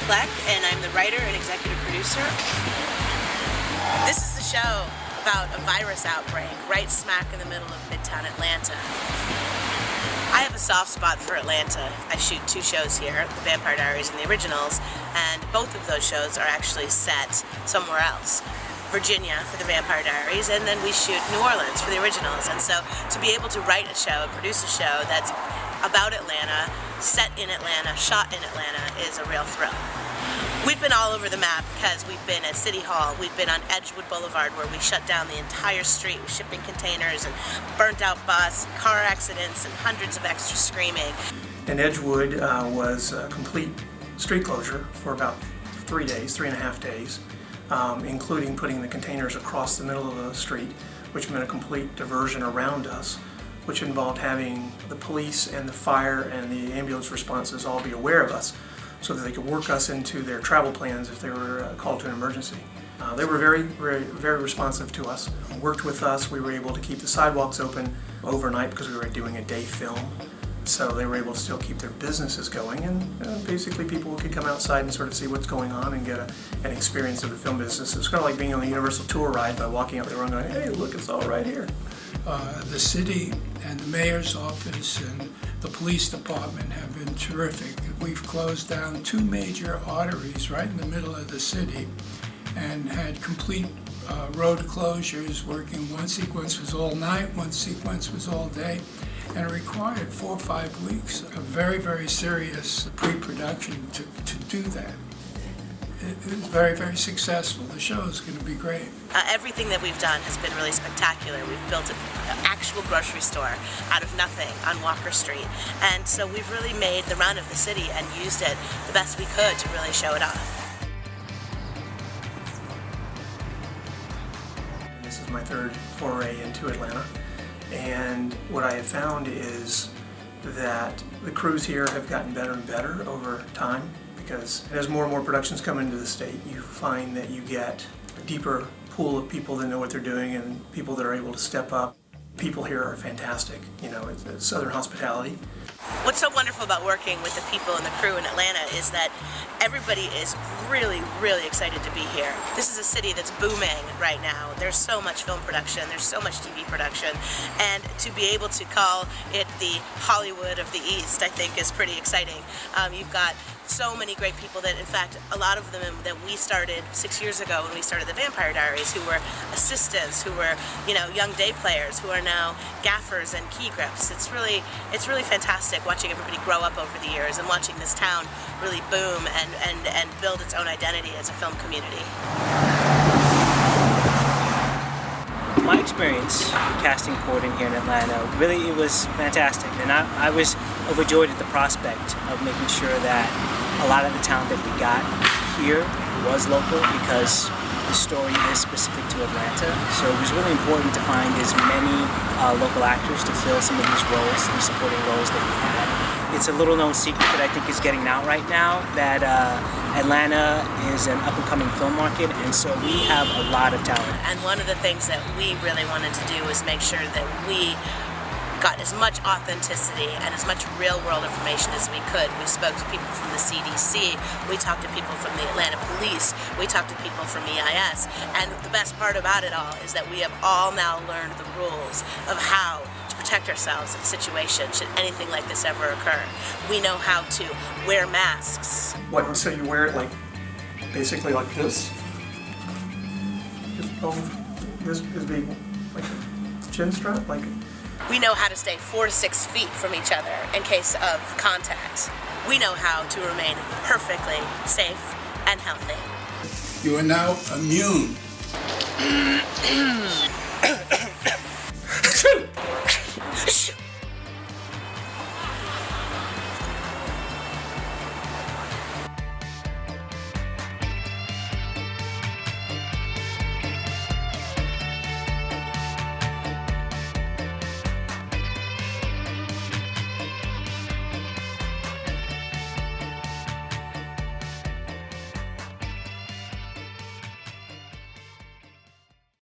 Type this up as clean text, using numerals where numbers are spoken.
Kleck, and I'm the writer and executive producer. This is the show about a virus outbreak right smack in the middle of Midtown Atlanta. I have a soft spot for Atlanta. I shoot 2 shows here, The Vampire Diaries and The Originals, and both of those shows are actually set somewhere else. Virginia for The Vampire Diaries, and then we shoot New Orleans for The Originals. And so to be able to write a show, produce a show that's about Atlanta, set in Atlanta, shot in Atlanta is a real thrill. We've been all over the map because we've been at City Hall, we've been on Edgewood Boulevard where we shut down the entire street with shipping containers and burnt out bus, car accidents, and hundreds of extra screaming. And Edgewood was a complete street closure for about 3 days, 3.5 days, including putting the containers across the middle of the street, which meant a complete diversion around us, which involved having the police and the fire and the ambulance responses all be aware of us so that they could work us into their travel plans if they were called to an emergency. They were very responsive to us, worked with us. We were able to keep the sidewalks open overnight because we were doing a day film. So they were able to still keep their businesses going, and basically people could come outside and sort of see what's going on and get an experience of the film business. It's kind of like being on the Universal tour ride by walking out there and going, hey, look, it's all right here. The city and the mayor's office and the police department have been terrific. We've closed down 2 major arteries right in the middle of the city and had complete road closures working. One sequence was all night, one sequence was all day, and it required 4 or 5 weeks of very, very serious pre-production to do that. It was very, very successful. The show is going to be great. Everything that we've done has been really spectacular. We've built an actual grocery store out of nothing on Walker Street. And so we've really made the run of the city and used it the best we could to really show it off. This is my 3rd foray into Atlanta. And what I have found is that the crews here have gotten better and better over time, because as more and more productions come into the state, you find that you get a deeper pool of people that know what they're doing and people that are able to step up. People here are fantastic. You know, it's Southern hospitality. What's so wonderful about working with the people and the crew in Atlanta is that everybody is really, really excited to be here. This is a city that's booming right now. There's so much film production, there's so much TV production, and to be able to call it the Hollywood of the East, I think is pretty exciting. You've got so many great people that, in fact, a lot of them that we started 6 years ago when we started The Vampire Diaries, who were assistants, who were, young day players, who are now gaffers and key grips. It's really fantastic watching everybody grow up over the years and watching this town really boom and build its own identity as a film community. My experience casting Gordon here in Atlanta, really it was fantastic, and I was overjoyed at the prospect of making sure that a lot of the talent that we got here was local, because the story is specific to Atlanta. So it was really important to find as many local actors to fill some of these roles, these supporting roles that we had. It's a little known secret that I think is getting out right now, that Atlanta is an up-and-coming film market, and so we have a lot of talent. And one of the things that we really wanted to do was make sure that we got as much authenticity and as much real-world information as we could. We spoke to people from the CDC, we talked to people from the Atlanta Police, we talked to people from EIS, and the best part about it all is that we have all now learned the rules of how to protect ourselves in a situation should anything like this ever occur. We know how to wear masks. What, so you wear it like, basically like this? This is being like a chin strap? Like. We know how to stay 4 to 6 feet from each other in case of contact. We know how to remain perfectly safe and healthy. You are now immune.